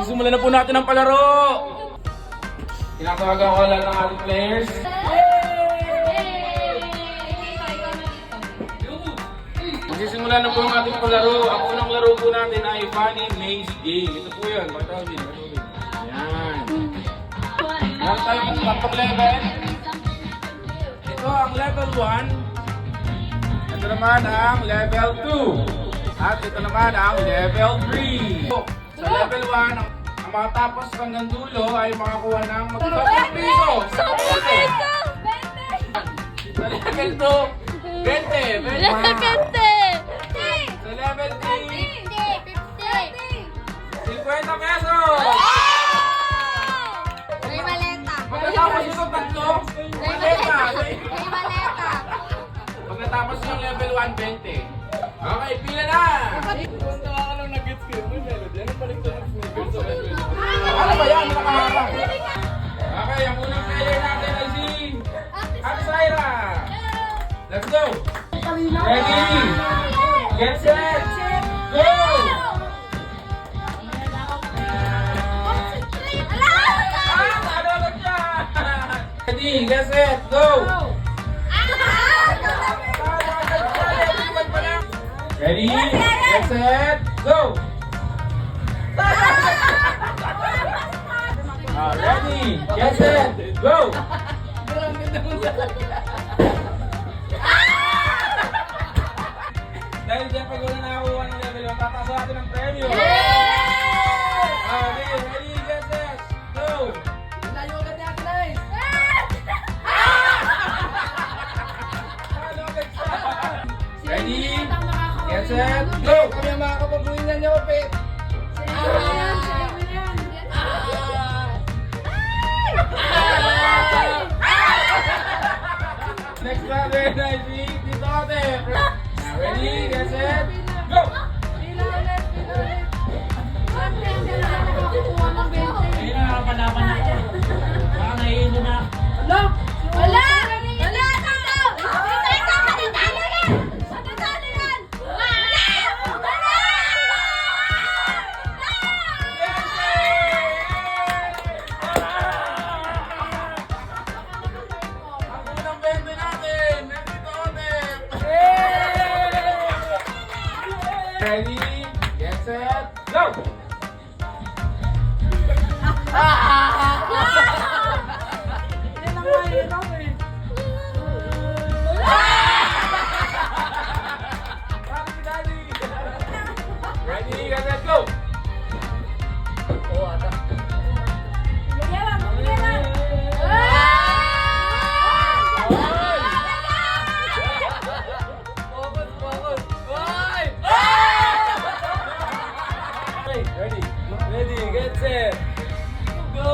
Sisimulan na po natin ang palaro! Tinatawagan ko lahat ng ating players. Magsisimula na po ang ating palaro. Ang unang laro po natin ay Funny Maze Game. Ito po yun. Patawin. Ayan. Meron tayo pong tatlong level. Ito ang level 1. Ito naman ang level 2. At ito naman ang level 3. Sa level 1, ang makatapos hanggang dulo ay makakuha ng magkakapang piso. Sa level 2, 20. Sa level 3, 50 pesos. May maleta. Pagkatapos ito tatlo, maleta. May maleta. Pag natapos yung level 1, 20. Okay, pila na! Ano ba yan? Nakaharap. Okay, ang unang player natin ay si Aksaira. Let's go! Ready? Get set! Go! Ready? Get set! Go! Ready? Get set! Go! Ready? Get set! Go! Dahil dyan pag wala nakakuha ng level 1, tataas natin ang premyo! Okay, ready? Get set! Go! Ready? Get set! Go! Kami ang mga kapabuhinan niyo, Pe. Next brother, Nike, dito ate. Ready? Get set! Go! Ayun ang nakapalaban natin. Baka naiino na. Wala! Wala! Dito! Dito! Matatalo yan! Matatalo yan! Wala! Wala! Ang unang bente natin! Nandito ate! Ready? Get set! Go! Parang si Daddy! Ready? Get set! Go! Ready? Ready? Get set! Go!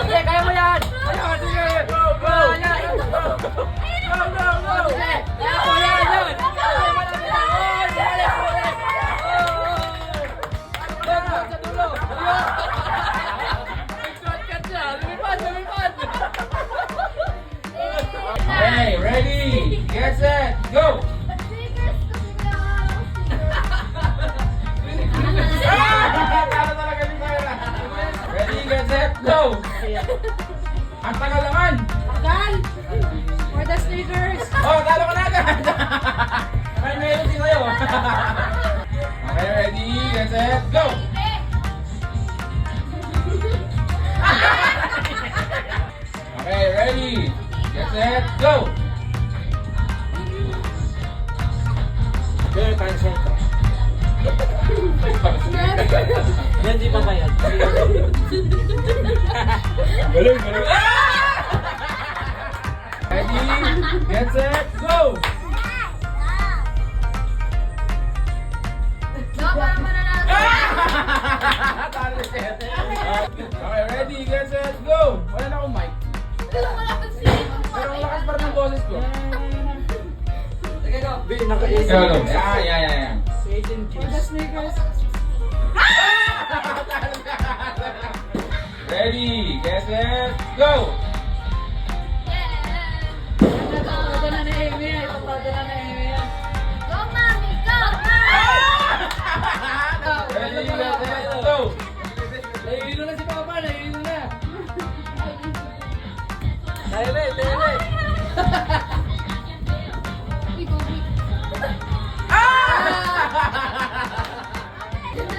Sige, kaya mo yan! Ayan, sige! Go! Go! Go! Go! Go! Kaya mo yan! Yan! Sa dulo! Shortcut siya! Lumipad! Lumipad! Okay, ready? Get set! Go! Talo talaga ni Myra. Ready? Get set! Go! Ang tagal naman! Tagal! For the sneakers! Oh, talo ka na agad! May melody sa'yo. Okay, ready? Get set! Go! Okay, ready? Get set! Go! Pero cancel ko. Yan di pa bayad. Galing, galing. Ready? Get set! Go! No, parang mananalo. Talo si Ate. Okay, ready? Get set! Go! Wala na akong mic. Pero malakas pa rin ang boses ko. Sige, go! Naka-AC. Go, go. Yeah. For the sneakers. Ready? Get set! Go! Ito na na Amy. Ito na na Amy. Go, Mami! Go! Ready? Nahihilo na si Papa, nahihilo na. Tayo na, tayo na.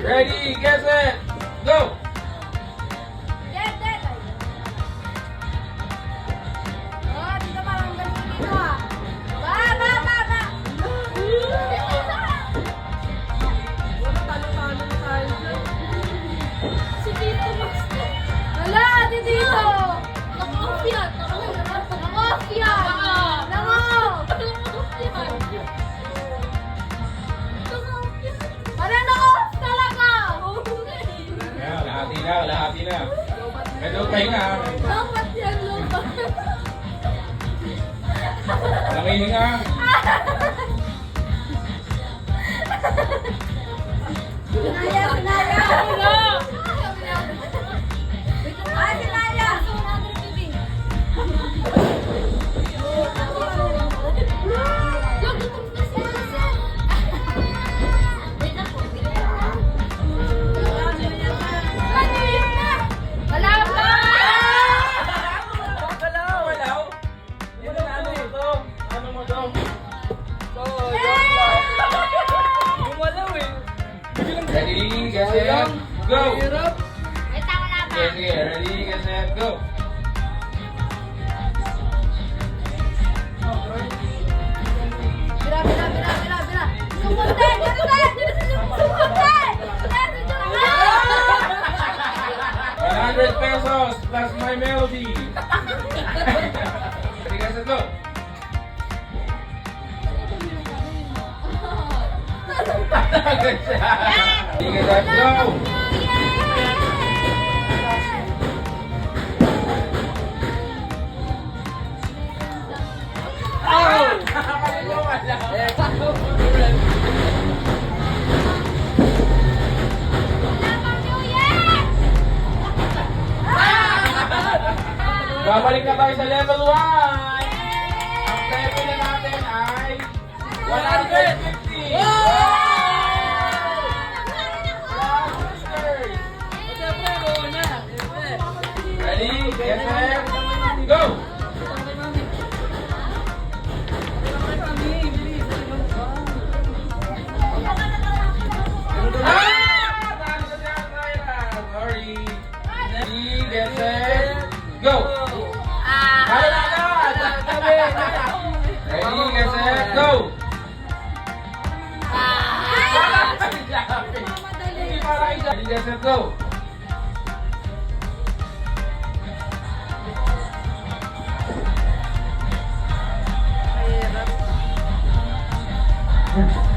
Ready, get set, go! Si Tito Max. Wala, di dito. Naka-off yan. Naka-off yan. Naka-off. Para na-off talaga. Ayan, lahati na. Pero pahinga. Dapat yan, lupa. Nangihinga. Sinaya, sinaya. Ay, sinaya. Walaw. Ano ito? Ano mo to? Gumalaw eh. Ready, get set, go! Hirap. Sige, ready, get set, go! Bira. Sumundan, sumundan. 100 pesos plus my melody. Ready, get set, go! Good job. Ready, get set, go! Oh! Babalik na tayo sa level 1. Ang level na natin ay 150. Siyempre, una. Siyempre. Ready, get set, go! Sorry. Ready, get set, go! Ready, get set, go! Ready, get set, go!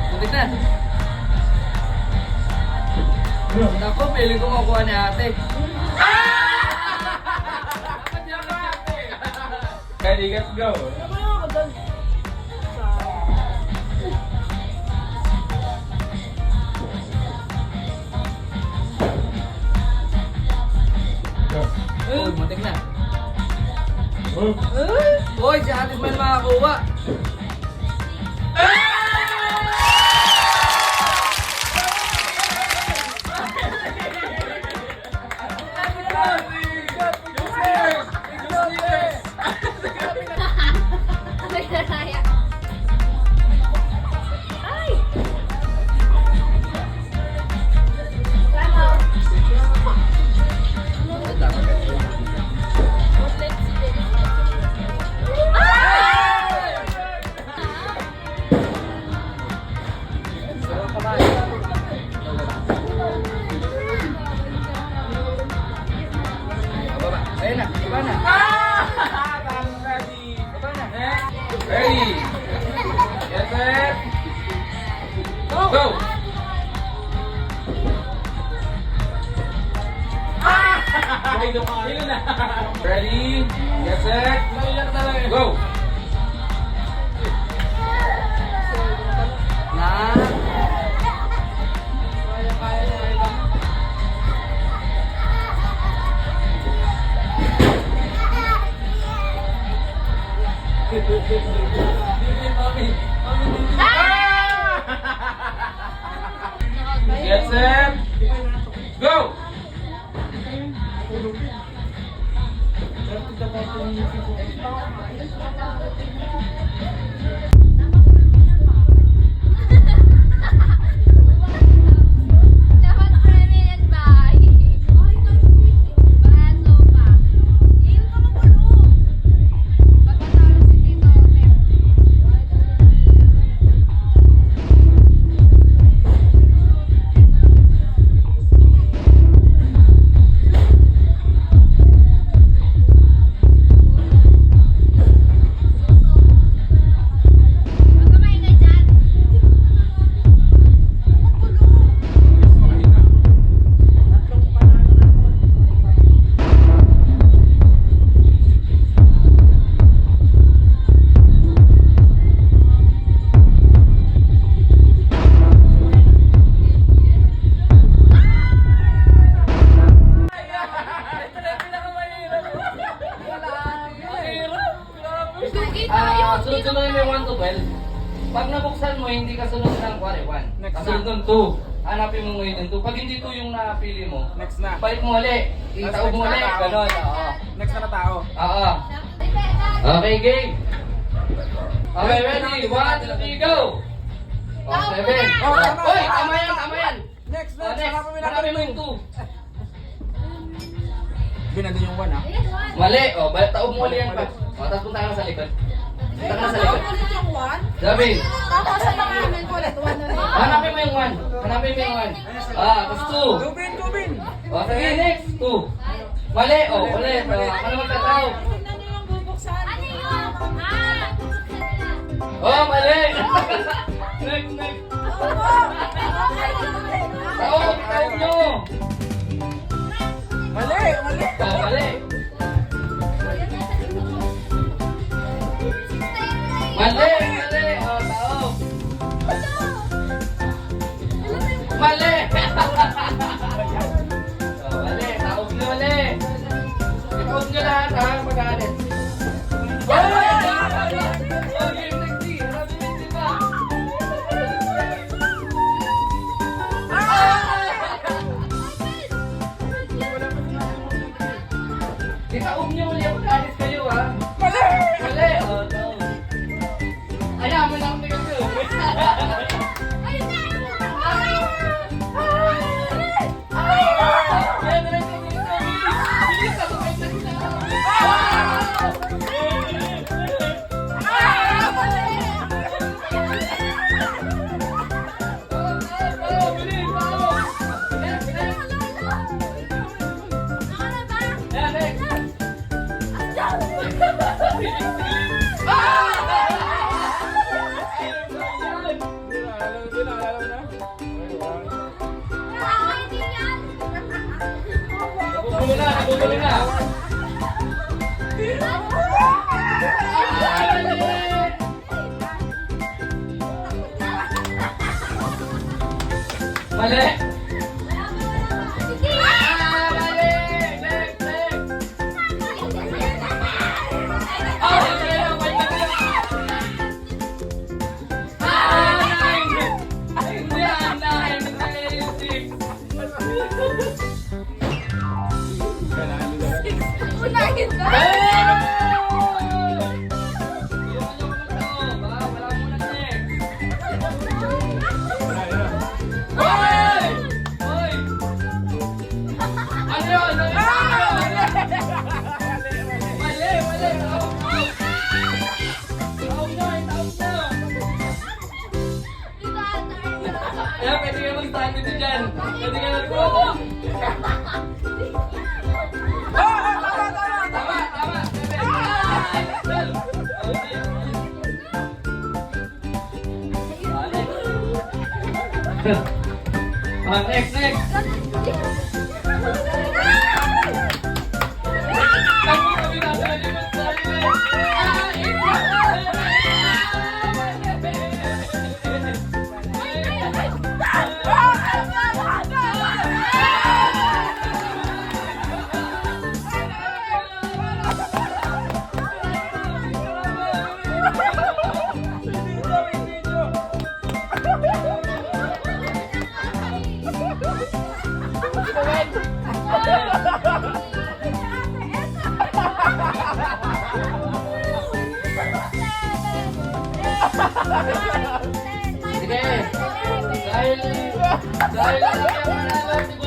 Buti na. Ako, piling ko makuha ni ate. Ready, let's go! Uy, matik na. Uy, si ate man makakuha. Baba. Ayun na, baba na. Ready! Baba na. Ready! Get set! Go! Ready? Get set! Go! Na. Get set! Go! Dapat kami yan ba? Baso pa. Iyo ka magulo. Pagkatalo si Tito Tem. Huwag ka maingay dyan. Ito na yung pinakamahirap. Mahirap. Grabe. Dugi tayo. Sunod-sunod yung 1 to 12. Pag nabuksan mo, hindi ka sunod ng kuwari 1. Next Kasunod na. ng 2. Hanapin mo ngayon yung 2. Pag hindi 2 yung napili mo, Next na. balik mo ulit. Itaog mo Next na ulit. tao. Ganon. Oo. Next na tao. Oo. Okay, game. Okay, ready? 1, 2, 3, go! Oh, 7. Oh, tama. Hoy, tama yan, tama yan. Next, Oh, next. Hanapin mo yung 2. Binando yung 1 ah. Mali. O, taog mo ulit yan pa. O, tapos punta ka na sa likod. Punta ka na sa likod. Sabi. Tapos sa namin ko ulit, 1 na rin. Hanapin mo yung 1. Hanapin mo yung 1. Ah, tapos 2. Tubin, tubin. O, sige, next. 2. Mali. O, ulit. O, ako naman tatawag. Ano yun? Ah! Oh, mali. Next, next. Taog, taog nyo. Mali, mali. O, mali. Mali, mali. O, taog. Mali. O, mali. Taog nyo, mali. Itaog nyo lahat, ha? Mag-alit. Itaog nyo ulit. Mag-alit kayo, ha? Mali. Mali. O, taog. Ayaw, mo lang tingnan ko. Kaya na lang ko dito. Bilis ka, sabay-sabay na. Bilis, taog. Next, next. Yeah, next. Nagugulo na, nagugulo na. Mali. Mali. Next, next. Unahin ba? Pwede ka mag-stand dito dyan. Pwede ka nag-photo. Tama, tama. Dal. Next, next. Kamu kami nasa likod sa Ito. Sige. Dahil alam niya manalo si